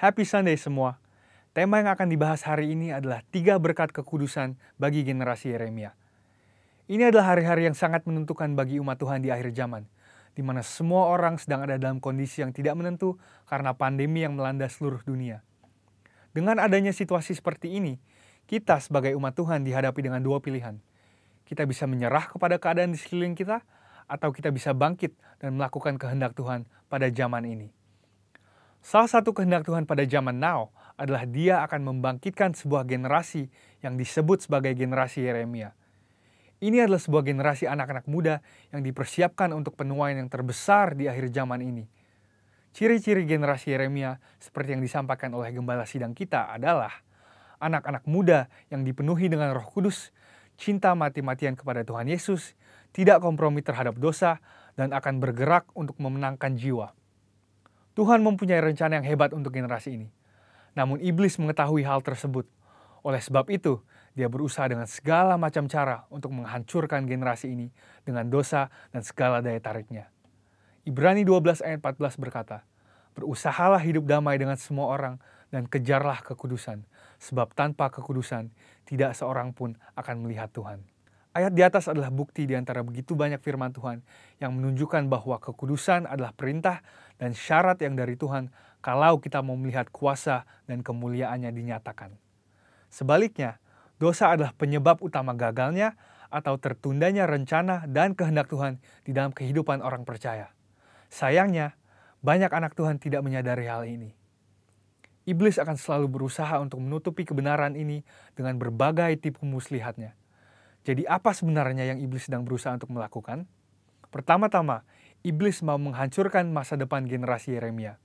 Happy Sunday semua. Tema yang akan dibahas hari ini adalah 3 berkat kekudusan bagi generasi Yeremia. Ini adalah hari-hari yang sangat menentukan bagi umat Tuhan di akhir zaman, di mana semua orang sedang ada dalam kondisi yang tidak menentu karena pandemi yang melanda seluruh dunia. Dengan adanya situasi seperti ini, kita sebagai umat Tuhan dihadapi dengan 2 pilihan. Kita bisa menyerah kepada keadaan di sekeliling kita, atau kita bisa bangkit dan melakukan kehendak Tuhan pada zaman ini. Salah satu kehendak Tuhan pada zaman now adalah Dia akan membangkitkan sebuah generasi yang disebut sebagai generasi Yeremia. Ini adalah sebuah generasi anak-anak muda yang dipersiapkan untuk penuaian yang terbesar di akhir zaman ini. Ciri-ciri generasi Yeremia seperti yang disampaikan oleh gembala sidang kita adalah anak-anak muda yang dipenuhi dengan Roh Kudus, cinta mati-matian kepada Tuhan Yesus, tidak kompromi terhadap dosa, dan akan bergerak untuk memenangkan jiwa. Tuhan mempunyai rencana yang hebat untuk generasi ini. Namun iblis mengetahui hal tersebut. Oleh sebab itu, dia berusaha dengan segala macam cara untuk menghancurkan generasi ini dengan dosa dan segala daya tariknya. Ibrani 12 ayat 14 berkata, "Berusahalah hidup damai dengan semua orang dan kejarlah kekudusan, sebab tanpa kekudusan tidak seorang pun akan melihat Tuhan." Ayat di atas adalah bukti di antara begitu banyak firman Tuhan yang menunjukkan bahwa kekudusan adalah perintah dan syarat yang dari Tuhan kalau kita mau melihat kuasa dan kemuliaannya dinyatakan. Sebaliknya, dosa adalah penyebab utama gagalnya atau tertundanya rencana dan kehendak Tuhan di dalam kehidupan orang percaya. Sayangnya, banyak anak Tuhan tidak menyadari hal ini. Iblis akan selalu berusaha untuk menutupi kebenaran ini dengan berbagai tipu muslihatnya. Jadi apa sebenarnya yang iblis sedang berusaha untuk melakukan? Pertama-tama, iblis mau menghancurkan masa depan generasi Yeremia.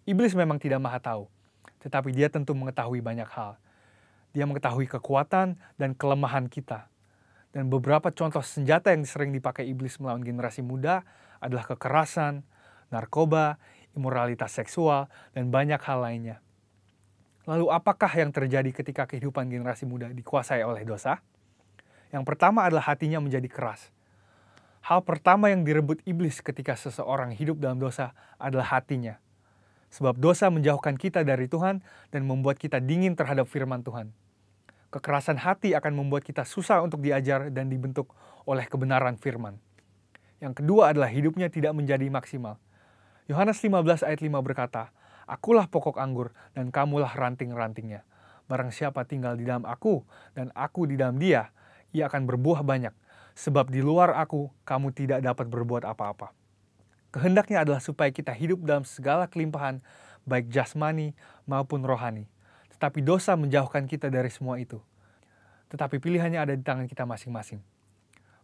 Iblis memang tidak maha tahu, tetapi dia tentu mengetahui banyak hal. Dia mengetahui kekuatan dan kelemahan kita. Dan beberapa contoh senjata yang sering dipakai iblis melawan generasi muda adalah kekerasan, narkoba, imoralitas seksual, dan banyak hal lainnya. Lalu apakah yang terjadi ketika kehidupan generasi muda dikuasai oleh dosa? Yang pertama adalah hatinya menjadi keras. Hal pertama yang direbut iblis ketika seseorang hidup dalam dosa adalah hatinya. Sebab dosa menjauhkan kita dari Tuhan dan membuat kita dingin terhadap firman Tuhan. Kekerasan hati akan membuat kita susah untuk diajar dan dibentuk oleh kebenaran firman. Yang kedua adalah hidupnya tidak menjadi maksimal. Yohanes 15 ayat 5 berkata, "Akulah pokok anggur dan kamulah ranting-rantingnya. Barang siapa tinggal di dalam aku dan aku di dalam dia, ia akan berbuah banyak, sebab di luar aku kamu tidak dapat berbuat apa-apa." Kehendaknya adalah supaya kita hidup dalam segala kelimpahan, baik jasmani maupun rohani. Tetapi dosa menjauhkan kita dari semua itu. Tetapi pilihannya ada di tangan kita masing-masing.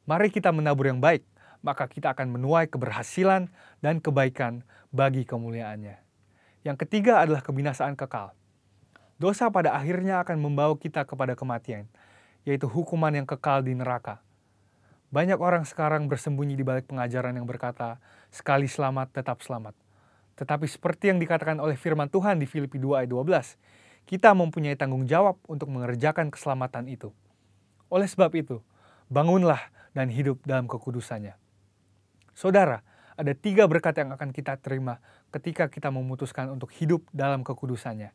Mari kita menabur yang baik, maka kita akan menuai keberhasilan dan kebaikan bagi kemuliaannya. Yang ketiga adalah kebinasaan kekal. Dosa pada akhirnya akan membawa kita kepada kematian, yaitu hukuman yang kekal di neraka. Banyak orang sekarang bersembunyi di balik pengajaran yang berkata, sekali selamat tetap selamat. Tetapi seperti yang dikatakan oleh firman Tuhan di Filipi 2 ayat 12, kita mempunyai tanggung jawab untuk mengerjakan keselamatan itu. Oleh sebab itu, bangunlah dan hidup dalam kekudusannya. Saudara, ada 3 berkat yang akan kita terima ketika kita memutuskan untuk hidup dalam kekudusannya.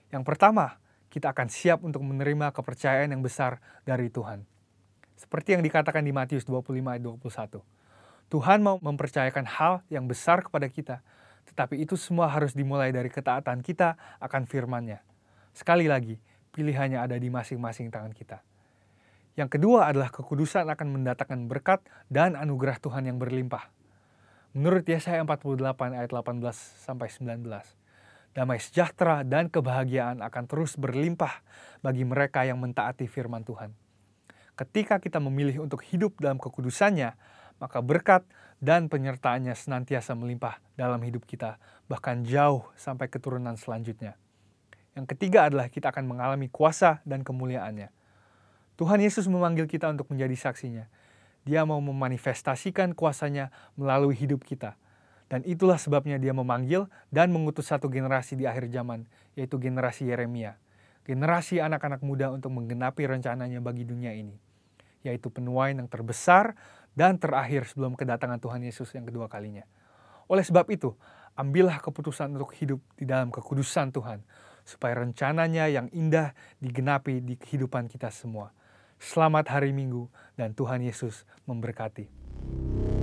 Yang pertama, kita akan siap untuk menerima kepercayaan yang besar dari Tuhan. Seperti yang dikatakan di Matius 25 ayat 21. Tuhan mau mempercayakan hal yang besar kepada kita, tetapi itu semua harus dimulai dari ketaatan kita akan firman-Nya. Sekali lagi, pilihannya ada di masing-masing tangan kita. Yang kedua adalah kekudusan akan mendatangkan berkat dan anugerah Tuhan yang berlimpah. Menurut Yesaya 48 ayat 18-19, damai sejahtera dan kebahagiaan akan terus berlimpah bagi mereka yang mentaati firman Tuhan. Ketika kita memilih untuk hidup dalam kekudusannya, maka berkat dan penyertaannya senantiasa melimpah dalam hidup kita, bahkan jauh sampai keturunan selanjutnya. Yang ketiga adalah kita akan mengalami kuasa dan kemuliaannya. Tuhan Yesus memanggil kita untuk menjadi saksinya. Dia mau memanifestasikan kuasanya melalui hidup kita. Dan itulah sebabnya dia memanggil dan mengutus satu generasi di akhir zaman, yaitu generasi Yeremia. Generasi anak-anak muda untuk menggenapi rencananya bagi dunia ini, yaitu penuaian yang terbesar dan terakhir sebelum kedatangan Tuhan Yesus yang kedua kalinya. Oleh sebab itu, ambillah keputusan untuk hidup di dalam kekudusan Tuhan, supaya rencananya yang indah digenapi di kehidupan kita semua. Selamat hari Minggu, dan Tuhan Yesus memberkati.